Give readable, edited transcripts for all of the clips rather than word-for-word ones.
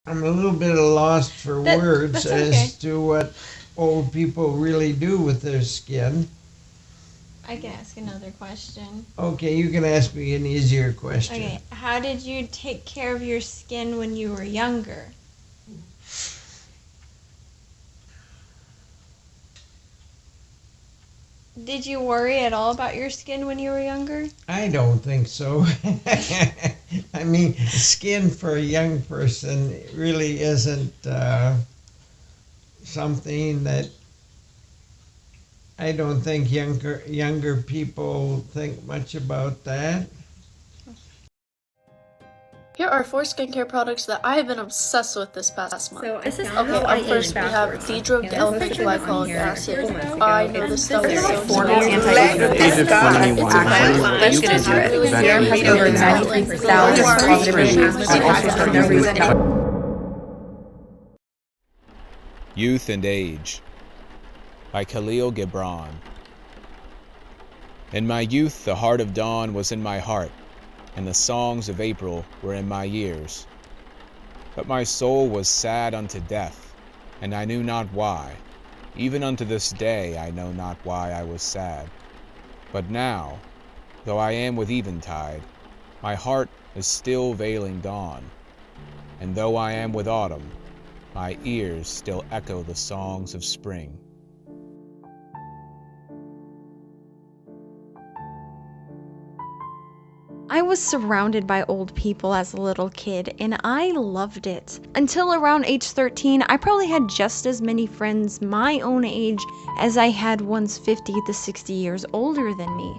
I'm a little bit lost for words That's okay. as to what old people really do with their skin. I can ask another question. Okay, you can ask me an easier question. Okay, how did you take care of your skin when you were younger? Did you worry at all about your skin when you were younger? I don't think so. I mean, skin for a young person really isn't something that I don't think younger people think much about that. Here are 4 skincare products that I have been obsessed with this past month. So this is Okay, up first we have Dedro Alpha Glycolic Acid. I know this stuff is so formal smooth. anti-aging It's fine. Best is really Serum has good. over 93,000 positive reviews and also for no reason. Youth and Age by Khalil Gibran. In my youth, the heart of dawn was in my heart, and the songs of April were in my ears. But my soul was sad unto death, and I knew not why. Even unto this day I know not why I was sad. But now, though I am with eventide, my heart is still veiling dawn. And though I am with autumn, my ears still echo the songs of spring. I was surrounded by old people as a little kid, and I loved it. Until around age 13, I probably had just as many friends my own age as I had ones 50 to 60 years older than me.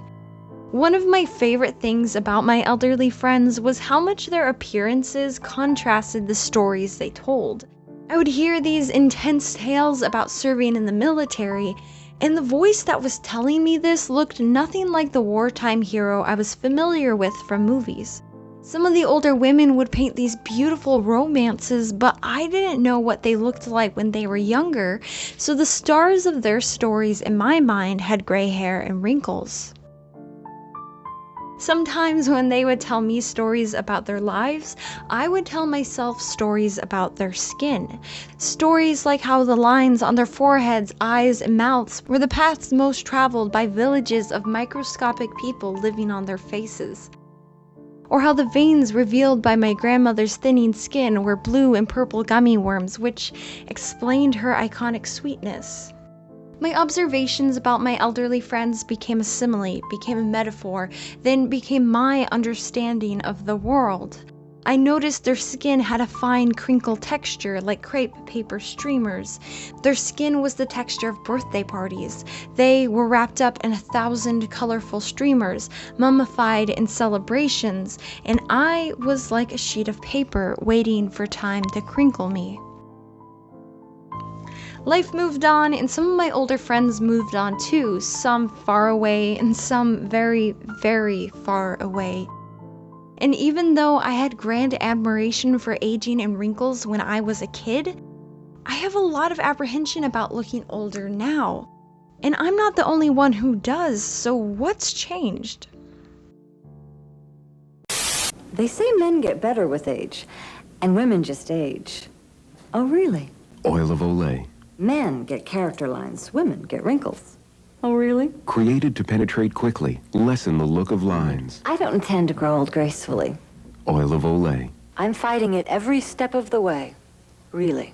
One of my favorite things about my elderly friends was how much their appearances contrasted the stories they told. I would hear these intense tales about serving in the military, and the voice that was telling me this looked nothing like the wartime hero I was familiar with from movies. Some of the older women would paint these beautiful romances, but I didn't know what they looked like when they were younger, so the stars of their stories in my mind had gray hair and wrinkles. Sometimes when they would tell me stories about their lives, I would tell myself stories about their skin. Stories like how the lines on their foreheads, eyes, and mouths were the paths most traveled by villages of microscopic people living on their faces. Or how the veins revealed by my grandmother's thinning skin were blue and purple gummy worms, which explained her iconic sweetness. My observations about my elderly friends became a simile, became a metaphor, then became my understanding of the world. I noticed their skin had a fine crinkle texture like crepe paper streamers. Their skin was the texture of birthday parties. They were wrapped up in 1,000 colorful streamers, mummified in celebrations, and I was like a sheet of paper waiting for time to crinkle me. Life moved on, and some of my older friends moved on too, some far away and some very, very far away. And even though I had grand admiration for aging and wrinkles when I was a kid, I have a lot of apprehension about looking older now. And I'm not the only one who does, so what's changed? They say men get better with age, and women just age. Oh, really? Oil of Olay. Men get character lines, women get wrinkles. Oh, really? Created to penetrate quickly, lessen the look of lines. I don't intend to grow old gracefully. Oil of Olay. I'm fighting it every step of the way. Really.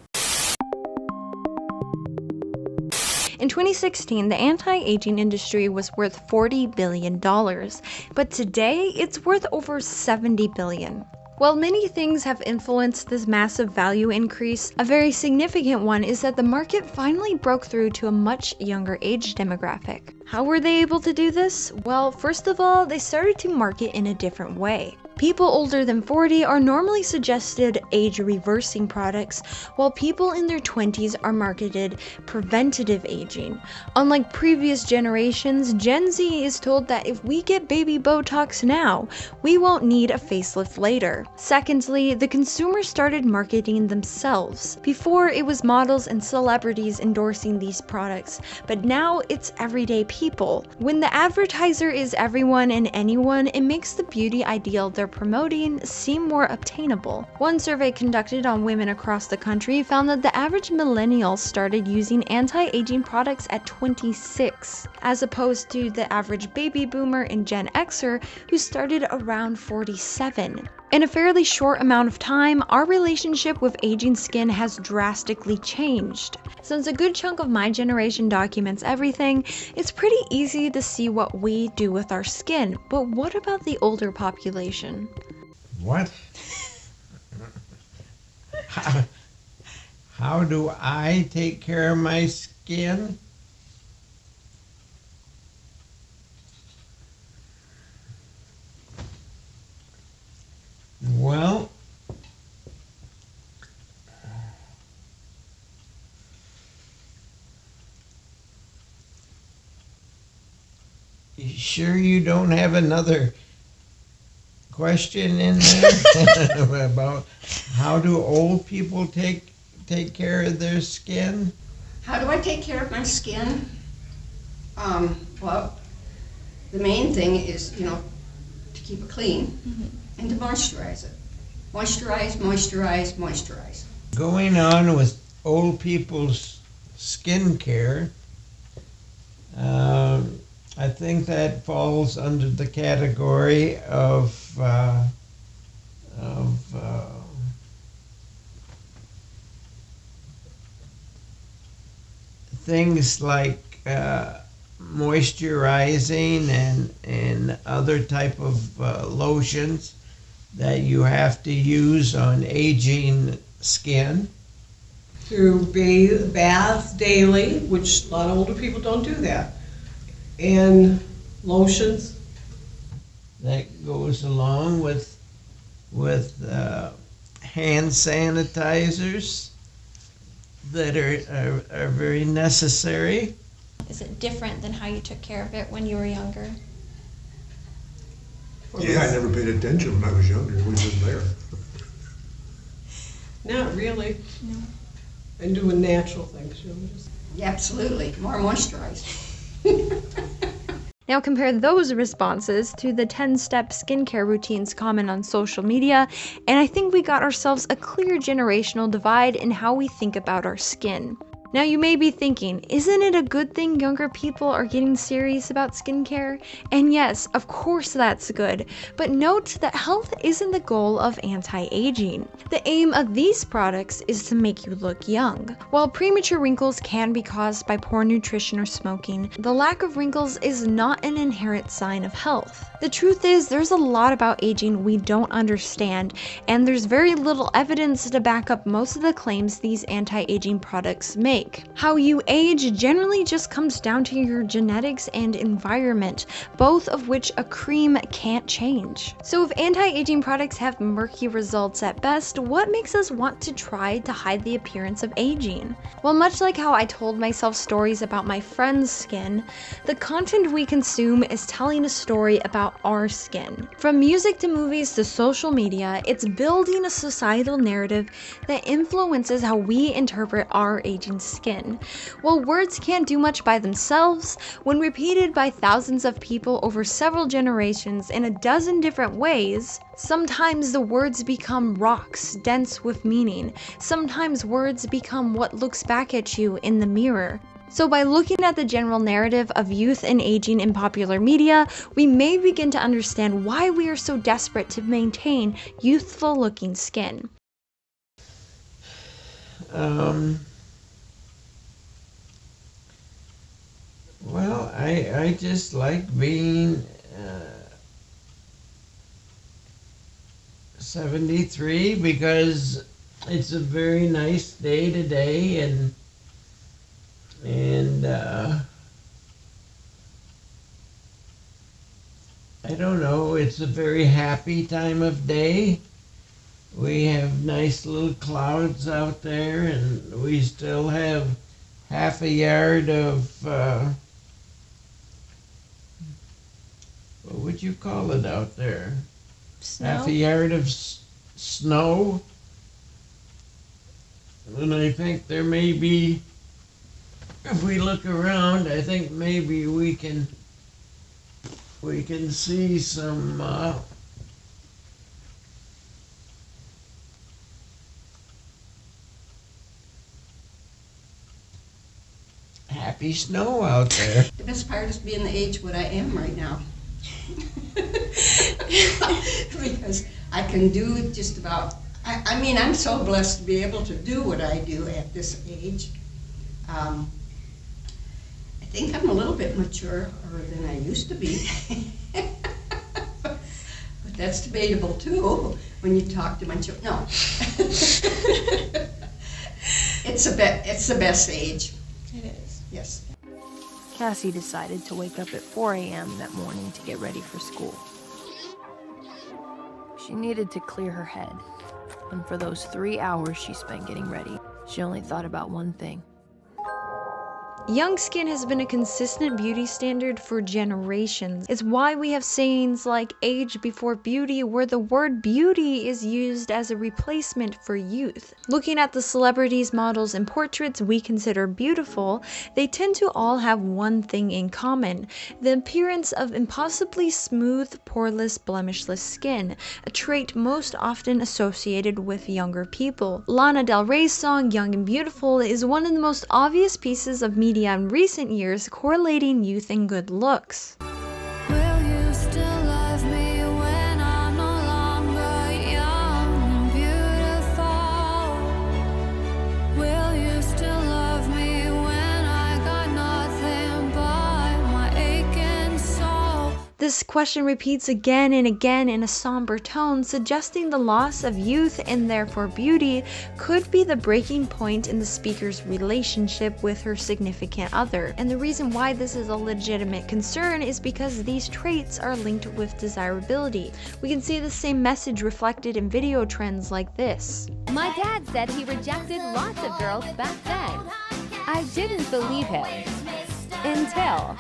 In 2016, the anti-aging industry was worth $40 billion, but today it's worth over $70 billion. While many things have influenced this massive value increase, a very significant one is that the market finally broke through to a much younger age demographic. How were they able to do this? Well, first of all, they started to market in a different way. People older than 40 are normally suggested age-reversing products, while people in their 20s are marketed preventative aging. Unlike previous generations, Gen Z is told that if we get baby Botox now, we won't need a facelift later. Secondly, the consumers started marketing themselves. Before, it was models and celebrities endorsing these products, but now it's everyday people. When the advertiser is everyone and anyone, it makes the beauty ideal they're promoting seem more obtainable. One survey conducted on women across the country found that the average millennial started using anti-aging products at 26, as opposed to the average baby boomer and Gen Xer who started around 47. In a fairly short amount of time, our relationship with aging skin has drastically changed. Since a good chunk of my generation documents everything, it's pretty easy to see what we do with our skin. But what about the older population? What? How do I take care of my skin? Well, you sure you don't have another question in there about how do old people take care of their skin? How do I take care of my skin? Well, the main thing is, to keep it clean and to moisturize it. Moisturize, moisturize, moisturize. Going on with old people's skin care, I think that falls under the category of things like moisturizing and other type of lotions that you have to use on aging skin. To bath daily, which a lot of older people don't do that, and lotions. That goes along with hand sanitizers that are very necessary. Is it different than how you took care of it when you were younger? Yeah, I never paid attention when I was younger. It was just there. Not really. No. And doing natural things, just. Yeah, absolutely, more moisturized. Now compare those responses to the 10-step skincare routines common on social media, and I think we got ourselves a clear generational divide in how we think about our skin. Now you may be thinking, isn't it a good thing younger people are getting serious about skincare? And yes, of course that's good, but note that health isn't the goal of anti-aging. The aim of these products is to make you look young. While premature wrinkles can be caused by poor nutrition or smoking, the lack of wrinkles is not an inherent sign of health. The truth is, there's a lot about aging we don't understand, and there's very little evidence to back up most of the claims these anti-aging products make. How you age generally just comes down to your genetics and environment, both of which a cream can't change. So if anti-aging products have murky results at best, what makes us want to try to hide the appearance of aging? Well, much like how I told myself stories about my friend's skin, the content we consume is telling a story about our skin. From music to movies to social media, it's building a societal narrative that influences how we interpret our aging skin. While words can't do much by themselves, when repeated by thousands of people over several generations in a dozen different ways, sometimes the words become rocks, dense with meaning. Sometimes words become what looks back at you in the mirror. So by looking at the general narrative of youth and aging in popular media, we may begin to understand why we are so desperate to maintain youthful looking skin. Well, I just like being 73 because it's a very nice day today, and I don't know, it's a very happy time of day. We have nice little clouds out there, and we still have half a yard of what would you call it out there? Snow? Half a yard of snow. And I think there may be, if we look around, I think maybe we can see some happy snow out there. The best part is being the age what I am right now. Because I can do just about, I mean, I'm so blessed to be able to do what I do at this age. I think I'm a little bit maturer than I used to be. But that's debatable too, when you talk to my children. No. It's the best age. It is. Yes. Cassie decided to wake up at 4 a.m. that morning to get ready for school. She needed to clear her head, and for those 3 hours she spent getting ready, she only thought about one thing. Young skin has been a consistent beauty standard for generations. It's why we have sayings like age before beauty, where the word beauty is used as a replacement for youth. Looking at the celebrities, models, and portraits we consider beautiful, they tend to all have one thing in common: the appearance of impossibly smooth, poreless, blemishless skin, a trait most often associated with younger people. Lana Del Rey's song Young and Beautiful is one of the most obvious pieces of media in recent years correlating youth and good looks. Will you still love me when I'm no longer young and beautiful? Will you still love me when I got nothing but my aching soul? This question repeats again and again in a somber tone, suggesting the loss of youth and therefore beauty could be the breaking point in the speaker's relationship with her significant other. And the reason why this is a legitimate concern is because these traits are linked with desirability. We can see the same message reflected in video trends like this. My dad said he rejected lots of girls back then. I didn't believe him. Until...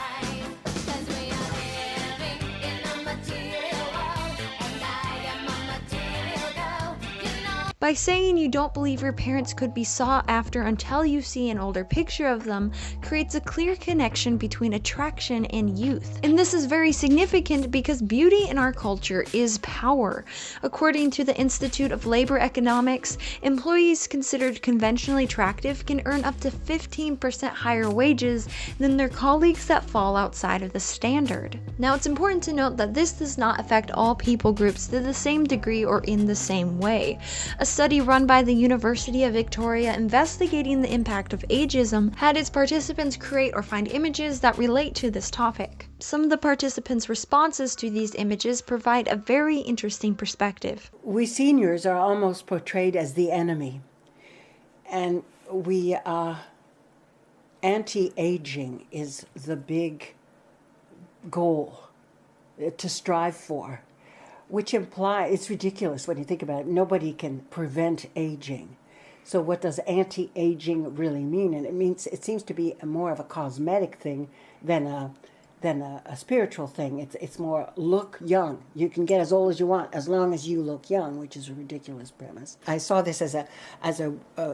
By saying you don't believe your parents could be sought after until you see an older picture of them creates a clear connection between attraction and youth. And this is very significant because beauty in our culture is power. According to the Institute of Labor Economics, employees considered conventionally attractive can earn up to 15% higher wages than their colleagues that fall outside of the standard. Now, it's important to note that this does not affect all people groups to the same degree or in the same way. A study run by the University of Victoria investigating the impact of ageism had its participants create or find images that relate to this topic. Some of the participants' responses to these images provide a very interesting perspective. We seniors are almost portrayed as the enemy, and we anti-aging is the big goal to strive for. Which implies, it's ridiculous when you think about it, nobody can prevent aging. So what does anti-aging really mean? And it seems to be more of a cosmetic thing than a spiritual thing. It's more look young. You can get as old as you want as long as you look young, which is a ridiculous premise. I saw this as a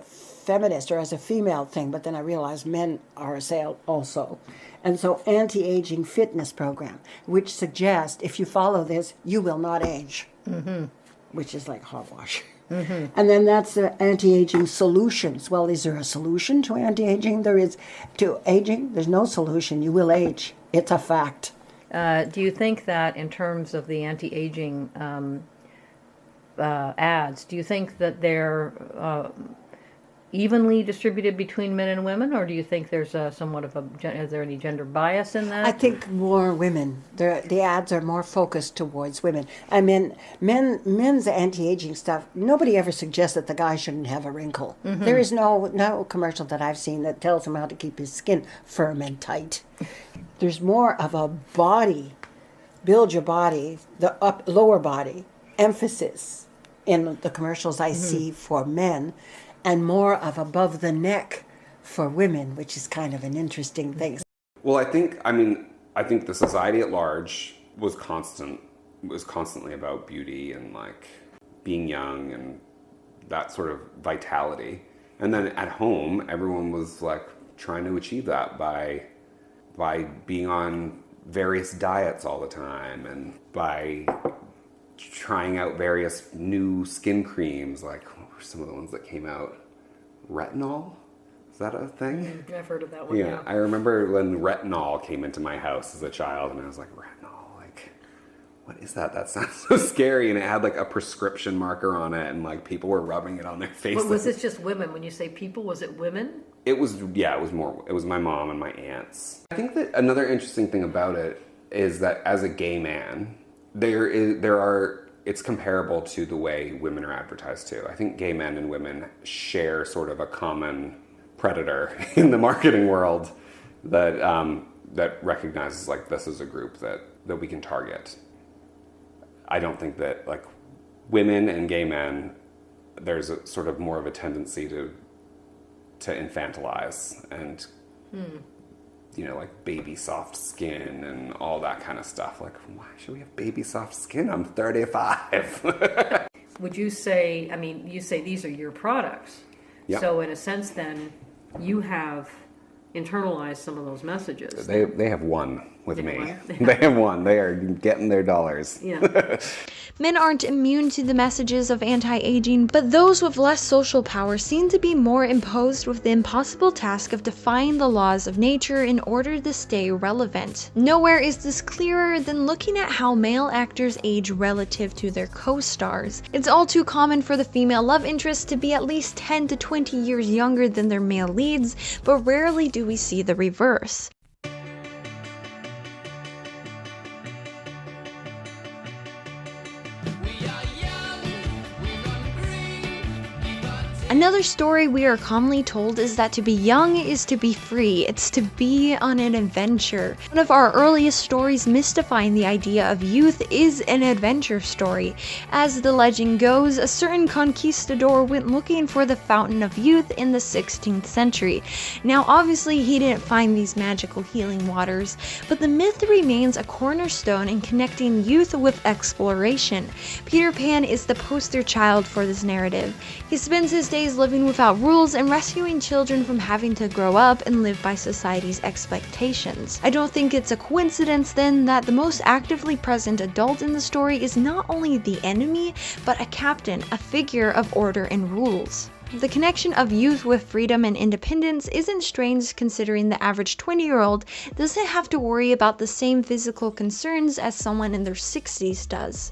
feminist or as a female thing, but then I realized men are assailed also. And so anti-aging fitness program, which suggests if you follow this, you will not age, which is like hogwash. And then that's the anti-aging solutions. Well, is there a solution to anti-aging? There is to aging. There's no solution. You will age. It's a fact. Do you think that in terms of the anti-aging ads, do you think that they're evenly distributed between men and women, or do you think there's somewhat of is there any gender bias in that? I think more women. The ads are more focused towards women. I mean, men's anti-aging stuff, nobody ever suggests that the guy shouldn't have a wrinkle. There is no commercial that I've seen that tells him how to keep his skin firm and tight. There's more of a body, build your body, the lower body, emphasis in the commercials I see for men, and more of above the neck for women, which is kind of an interesting thing. Well, I think the society at large was constantly about beauty and like being young and that sort of vitality. And then at home, everyone was like trying to achieve that by being on various diets all the time and by trying out various new skin creams, like what were some of the ones that came out? Retinol? that a thing? I've heard of that one. Yeah, I remember when retinol came into my house as a child, and I was like, retinol, like, what is that? That sounds so scary. And it had like a prescription marker on it, and like people were rubbing it on their face. But was this just women? When you say people, was it women? It was my mom and my aunts. I think that another interesting thing about it is that as a gay man, it's comparable to the way women are advertised too. I think gay men and women share sort of a common predator in the marketing world that recognizes like this is a group that we can target. I don't think that like women and gay men, there's a sort of more of a tendency to infantilize and like baby soft skin and all that kind of stuff. Like, why should we have baby soft skin? I'm 35. Would you say, you say these are your products. Yep. So in a sense then, you have internalized some of those messages. They have won with me. They have won. They are getting their dollars. Yeah. Men aren't immune to the messages of anti-aging, but those with less social power seem to be more imposed with the impossible task of defying the laws of nature in order to stay relevant. Nowhere is this clearer than looking at how male actors age relative to their co-stars. It's all too common for the female love interest to be at least 10 to 20 years younger than their male leads, but rarely do we see the reverse. Another story we are commonly told is that to be young is to be free. It's to be on an adventure. One of our earliest stories mystifying the idea of youth is an adventure story. As the legend goes, a certain conquistador went looking for the fountain of youth in the 16th century. Now obviously he didn't find these magical healing waters, but the myth remains a cornerstone in connecting youth with exploration. Peter Pan is the poster child for this narrative. He spends his days living without rules and rescuing children from having to grow up and live by society's expectations. I don't think it's a coincidence then that the most actively present adult in the story is not only the enemy, but a captain, a figure of order and rules. The connection of youth with freedom and independence isn't strange considering the average 20-year-old doesn't have to worry about the same physical concerns as someone in their 60s does.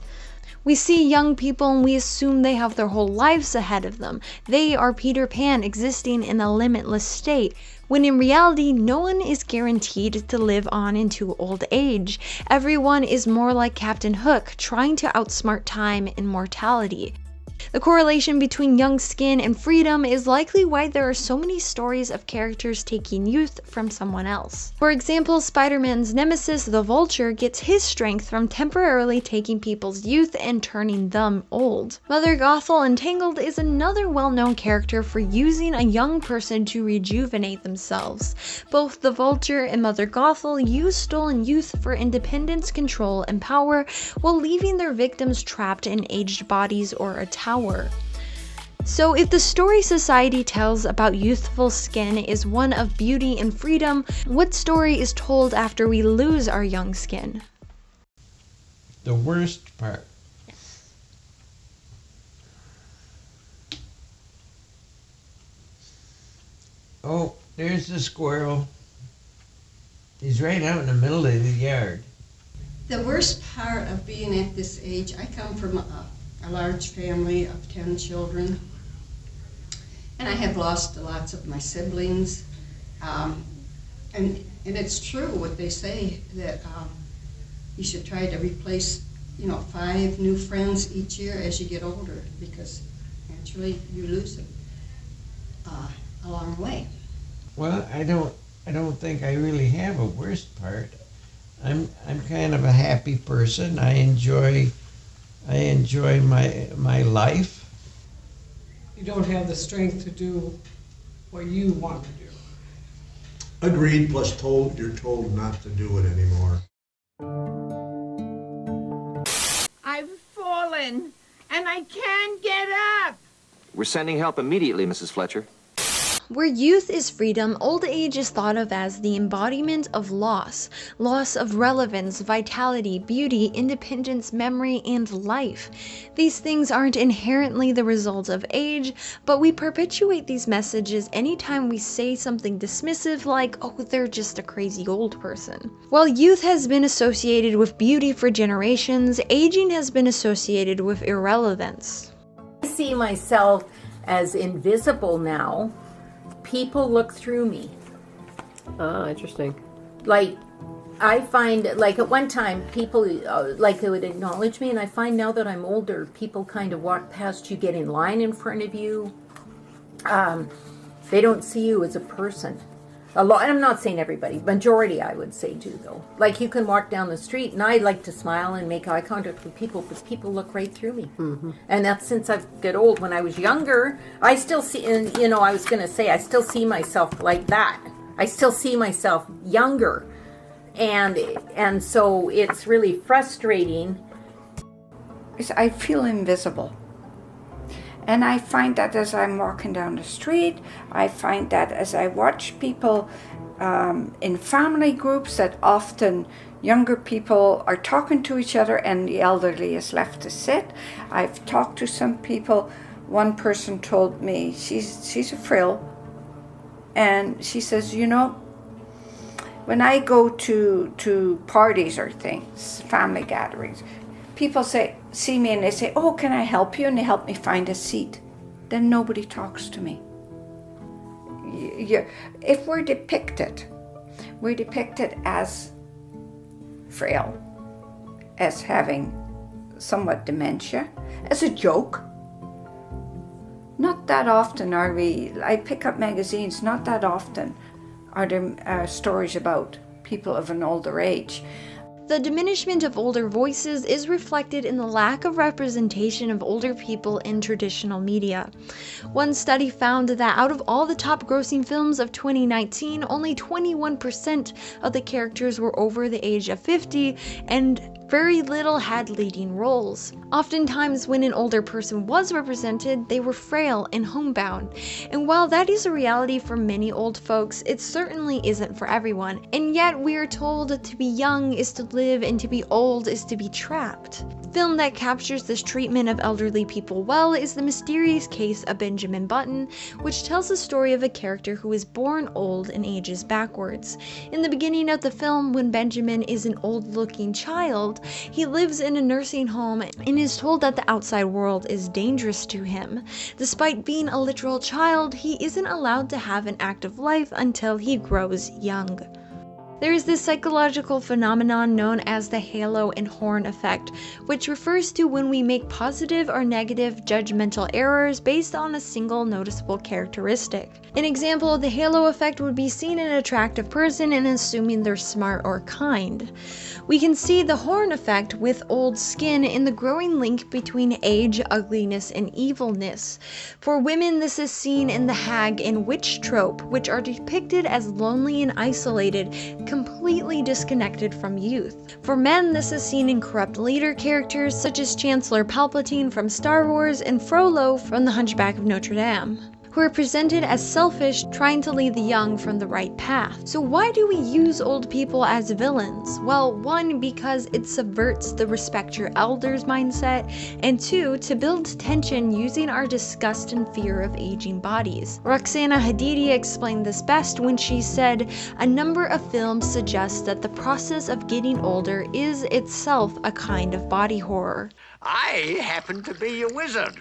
We see young people and we assume they have their whole lives ahead of them. They are Peter Pan existing in a limitless state, when in reality no one is guaranteed to live on into old age. Everyone is more like Captain Hook, trying to outsmart time and mortality. The correlation between young skin and freedom is likely why there are so many stories of characters taking youth from someone else. For example, Spider-Man's nemesis, the Vulture, gets his strength from temporarily taking people's youth and turning them old. Mother Gothel in Tangled is another well-known character for using a young person to rejuvenate themselves. Both the Vulture and Mother Gothel use stolen youth for independence, control, and power, while leaving their victims trapped in aged bodies or a tower. So if the story society tells about youthful skin is one of beauty and freedom, what story is told after we lose our young skin? The worst part. Oh, there's the squirrel. He's right out in the middle of the yard. The worst part of being at this age, I come from a large family of 10 children, and I have lost lots of my siblings, and it's true what they say, that you should try to replace 5 new friends each year as you get older, because naturally you lose them along the way. Well, I don't think I really have a worst part. I'm kind of a happy person. I enjoy my life. You don't have the strength to do what you want to do. Agreed, plus you're told not to do it anymore. I've fallen, and I can't get up. We're sending help immediately, Mrs. Fletcher. Where youth is freedom, old age is thought of as the embodiment of loss of relevance, vitality, beauty, independence, memory, and life. These things aren't inherently the result of age, but we perpetuate these messages anytime we say something dismissive like, oh, they're just a crazy old person. While youth has been associated with beauty for generations, aging has been associated with irrelevance. I see myself as invisible now. People look through me. Interesting. Like, I find, like at one time, people, like they would acknowledge me, and I find now that I'm older, people kind of walk past you, get in line in front of you. They don't see you as a person. A lot, and I'm not saying everybody, majority I would say do though. Like you can walk down the street, and I like to smile and make eye contact with people, but people look right through me. Mm-hmm. And that's since I've got old. When I was younger, I still see, and you know, I was going to say, I still see myself like that. I still see myself younger. And so it's really frustrating. I feel invisible. And I find that as I'm walking down the street, I find that as I watch people in family groups, that often younger people are talking to each other and the elderly is left to sit. I've talked to some people. One person told me she's a frill, and she says, you know, when I go to parties or things, family gatherings, people see me and they say, oh, can I help you? And they help me find a seat. Then nobody talks to me. If we're depicted as frail, as having somewhat dementia, as a joke. Not that often are we, I pick up magazines, not that often are there stories about people of an older age. The diminishment of older voices is reflected in the lack of representation of older people in traditional media. One study found that out of all the top grossing films of 2019, only 21% of the characters were over the age of 50, and very little had leading roles. Oftentimes, when an older person was represented, they were frail and homebound. And while that is a reality for many old folks, it certainly isn't for everyone. And yet, we are told to be young is to live and to be old is to be trapped. The film that captures this treatment of elderly people well is The Mysterious Case of Benjamin Button, which tells the story of a character who is born old and ages backwards. In the beginning of the film, when Benjamin is an old-looking child, he lives in a nursing home and is told that the outside world is dangerous to him. Despite being a literal child, he isn't allowed to have an active life until he grows young. There is this psychological phenomenon known as the halo and horn effect, which refers to when we make positive or negative judgmental errors based on a single noticeable characteristic. An example of the halo effect would be seeing an attractive person and assuming they're smart or kind. We can see the horn effect with old skin in the growing link between age, ugliness, and evilness. For women, this is seen in the hag and witch trope, which are depicted as lonely and isolated, completely disconnected from youth. For men, this is seen in corrupt leader characters such as Chancellor Palpatine from Star Wars and Frollo from The Hunchback of Notre Dame, who are presented as selfish, trying to lead the young from the right path. So why do we use old people as villains? Well, one, because it subverts the respect your elders mindset, and two, to build tension using our disgust and fear of aging bodies. Roxana Hadidi explained this best when she said, "A number of films suggest that the process of getting older is itself a kind of body horror." I happen to be a wizard,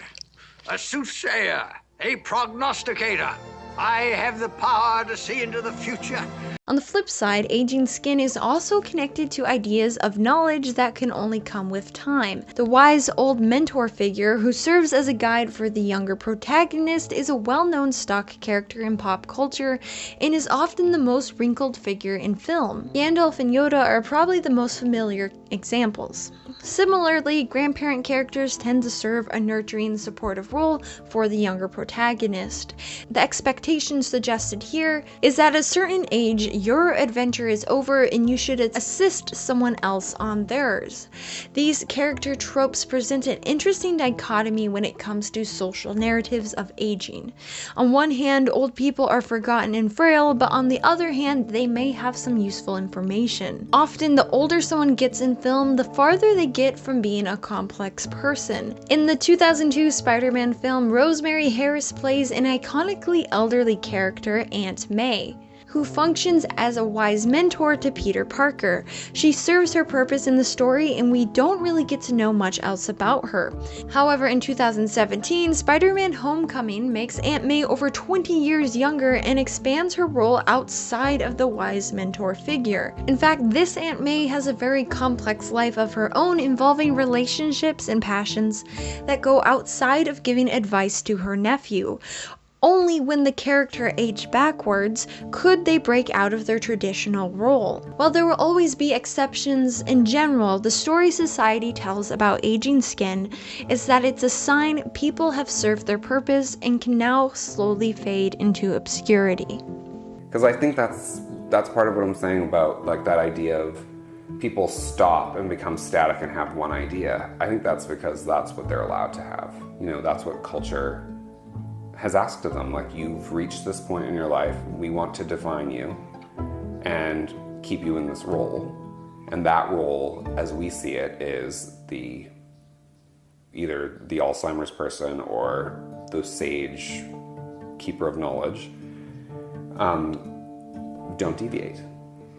a soothsayer, a prognosticator. I have the power to see into the future. On the flip side, aging skin is also connected to ideas of knowledge that can only come with time. The wise old mentor figure who serves as a guide for the younger protagonist is a well-known stock character in pop culture and is often the most wrinkled figure in film. Gandalf and Yoda are probably the most familiar examples. Similarly, grandparent characters tend to serve a nurturing, supportive role for the younger protagonist. The expectation suggested here is that at a certain age, your adventure is over and you should assist someone else on theirs. These character tropes present an interesting dichotomy when it comes to social narratives of aging. On one hand, old people are forgotten and frail, but on the other hand, they may have some useful information. Often, the older someone gets in film, the farther they get from being a complex person. In the 2002 Spider-Man film, Rosemary Harris plays an iconically elderly character, Aunt May, who functions as a wise mentor to Peter Parker. She serves her purpose in the story, and we don't really get to know much else about her. However, in 2017, Spider-Man Homecoming makes Aunt May over 20 years younger and expands her role outside of the wise mentor figure. In fact, this Aunt May has a very complex life of her own, involving relationships and passions that go outside of giving advice to her nephew. Only when the character aged backwards could they break out of their traditional role. While there will always be exceptions, in general, the story society tells about aging skin is that it's a sign people have served their purpose and can now slowly fade into obscurity. Because I think that's part of what I'm saying about like that idea of people stop and become static and have one idea. I think that's because that's what they're allowed to have. You know, that's what culture has asked of them, like, you've reached this point in your life, we want to define you and keep you in this role. And that role, as we see it, is either the Alzheimer's person or the sage keeper of knowledge. Don't deviate.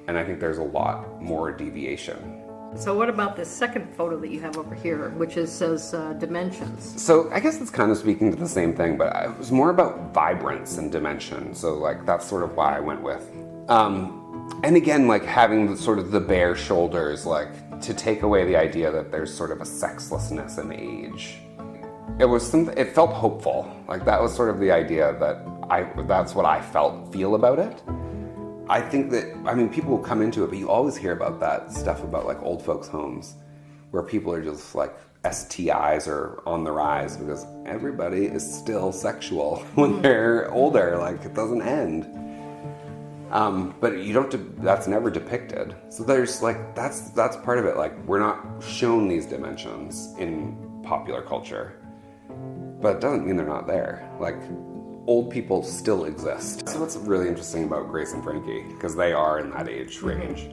And I think there's a lot more deviation. So what about this second photo that you have over here, which says dimensions? So I guess it's kind of speaking to the same thing, but it was more about vibrance and dimension. So like that's sort of why I went with. And again, like having sort of the bare shoulders, like to take away the idea that there's sort of a sexlessness in age. It felt hopeful. Like that was sort of the idea that's what I feel about it. I think that, I mean, people will come into it, but you always hear about that stuff about like old folks' homes where people are just like STIs are on the rise because everybody is still sexual when they're older, like it doesn't end. But that's never depicted. So there's like, that's part of it. Like we're not shown these dimensions in popular culture, but it doesn't mean they're not there. Like, old people still exist. So what's really interesting about Grace and Frankie, because they are in that age range,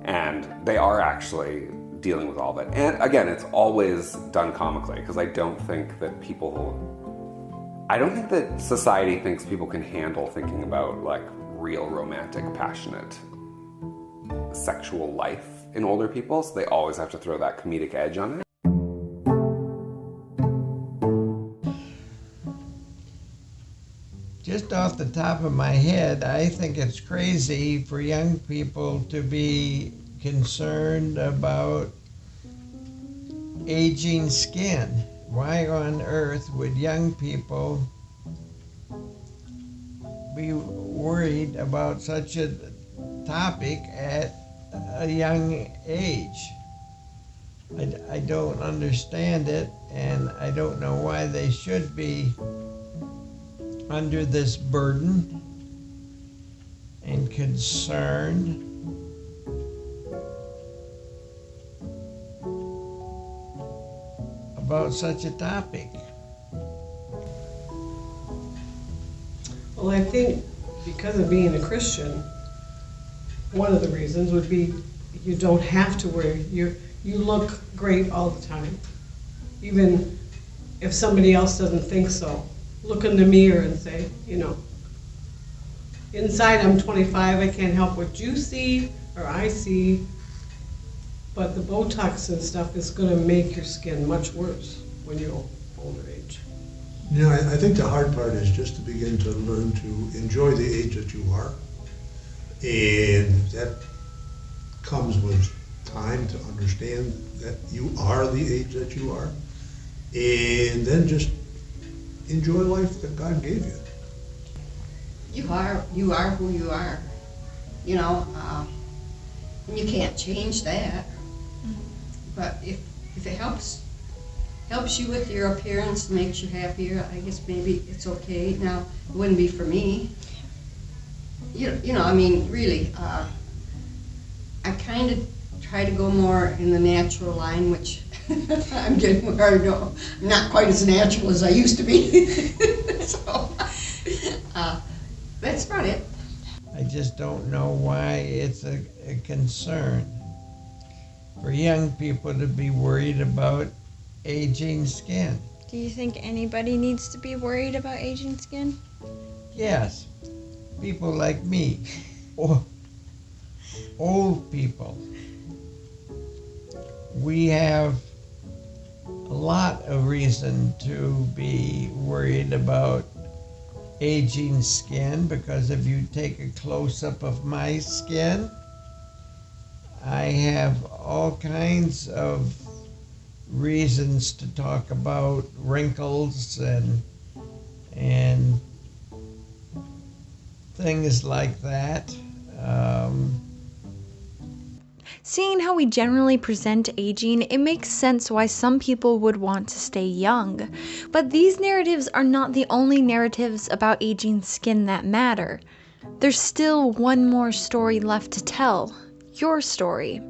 and they are actually dealing with all of it. And again, it's always done comically, because I don't think that society thinks people can handle thinking about like real romantic, passionate, sexual life in older people, so they always have to throw that comedic edge on it. Just off the top of my head, I think it's crazy for young people to be concerned about aging skin. Why on earth would young people be worried about such a topic at a young age? I don't understand it, and I don't know why they should be under this burden and concerned. About such a topic. Well, I think because of being a Christian, one of the reasons would be you don't have to worry. You look great all the time, even if somebody else doesn't think so. Look in the mirror and say, inside I'm 25, I can't help what you see or I see, but the Botox and stuff is going to make your skin much worse when you're older age. I think the hard part is just to begin to learn to enjoy the age that you are, and that comes with time to understand that you are the age that you are, and then just enjoy life that God gave you. You are who you are, and you can't change that. But if it helps you with your appearance, makes you happier, I guess maybe it's okay. Now, it wouldn't be for me. you know, I mean, really, I kind of try to go more in the natural line, which I'm getting where I know I'm not quite as natural as I used to be. So, that's about it. I just don't know why it's a concern for young people to be worried about aging skin. Do you think anybody needs to be worried about aging skin? Yes, people like me, or old people. We have a lot of reason to be worried about aging skin, because if you take a close-up of my skin, I have all kinds of reasons to talk about wrinkles and things like that. Seeing how we generally present aging, it makes sense why some people would want to stay young. But these narratives are not the only narratives about aging skin that matter. There's still one more story left to tell. Your story.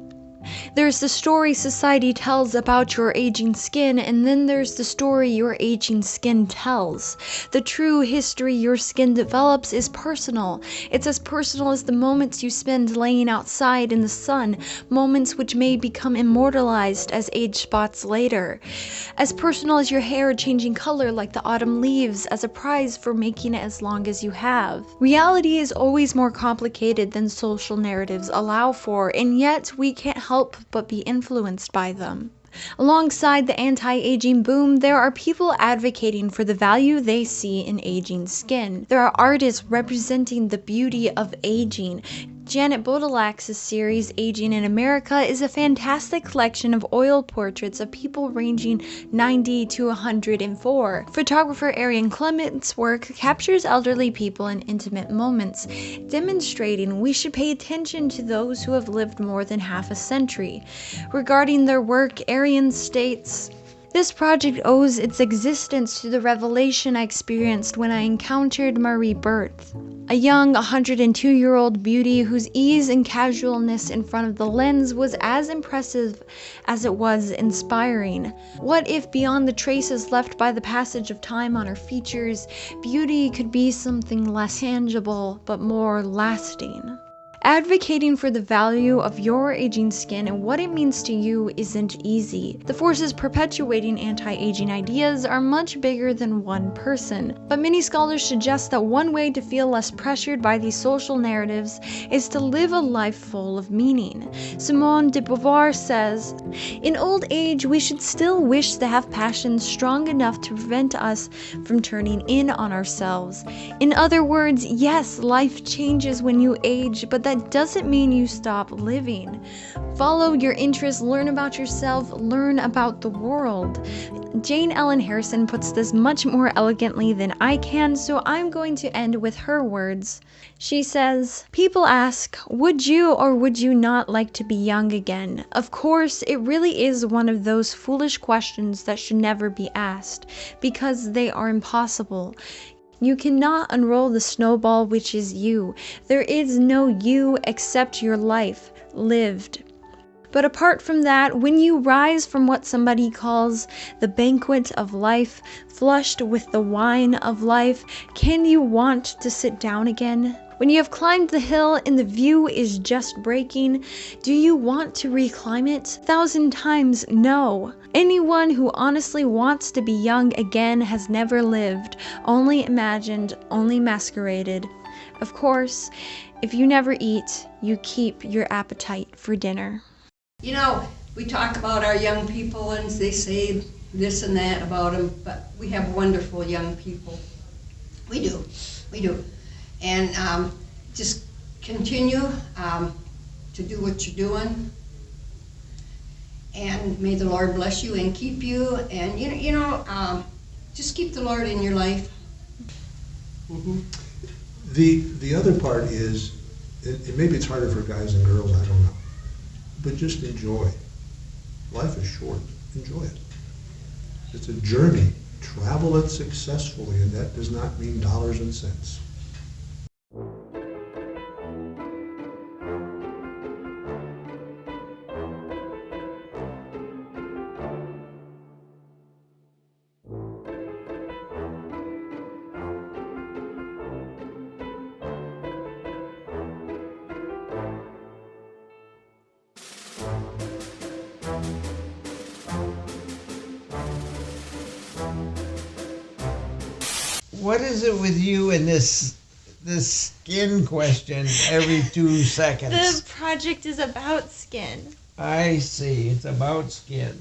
There's the story society tells about your aging skin, and then there's the story your aging skin tells. The true history your skin develops is personal. It's as personal as the moments you spend laying outside in the sun, moments which may become immortalized as age spots later. As personal as your hair changing color like the autumn leaves as a prize for making it as long as you have. Reality is always more complicated than social narratives allow for, and yet we can't help but be influenced by them. Alongside the anti-aging boom, there are people advocating for the value they see in aging skin. There are artists representing the beauty of aging. Janet Bodilak's series Aging in America is a fantastic collection of oil portraits of people ranging 90 to 104. Photographer Arian Clement's work captures elderly people in intimate moments, demonstrating we should pay attention to those who have lived more than half a century. Regarding their work, Arian states, "This project owes its existence to the revelation I experienced when I encountered Marie Berth, a young 102-year-old beauty whose ease and casualness in front of the lens was as impressive as it was inspiring. What if beyond the traces left by the passage of time on her features, beauty could be something less tangible but more lasting?" Advocating for the value of your aging skin and what it means to you isn't easy. The forces perpetuating anti-aging ideas are much bigger than one person, but many scholars suggest that one way to feel less pressured by these social narratives is to live a life full of meaning. Simone de Beauvoir says, "In old age, we should still wish to have passions strong enough to prevent us from turning in on ourselves." In other words, yes, life changes when you age, but that doesn't mean you stop living. Follow your interests, learn about yourself, learn about the world. Jane Ellen Harrison puts this much more elegantly than I can, so I'm going to end with her words. She says, "People ask, would you or would you not like to be young again? Of course, it really is one of those foolish questions that should never be asked, because they are impossible. You cannot unroll the snowball which is you. There is no you except your life, lived. But apart from that, when you rise from what somebody calls the banquet of life, flushed with the wine of life, can you want to sit down again? When you have climbed the hill and the view is just breaking, do you want to reclimb it? 1,000 times no. Anyone who honestly wants to be young again has never lived, only imagined, only masqueraded. Of course, if you never eat, you keep your appetite for dinner." You know, we talk about our young people and they say this and that about them, but we have wonderful young people. We do, we do. And just continue to do what you're doing. And may the Lord bless you and keep you. And, just keep the Lord in your life. Mm-hmm. The other part is, maybe it's harder for guys and girls, I don't know. But just enjoy. Life is short. Enjoy it. It's a journey. Travel it successfully, and that does not mean dollars and cents. What is it with you and this skin question every 2 seconds? The project is about skin. I see. It's about skin.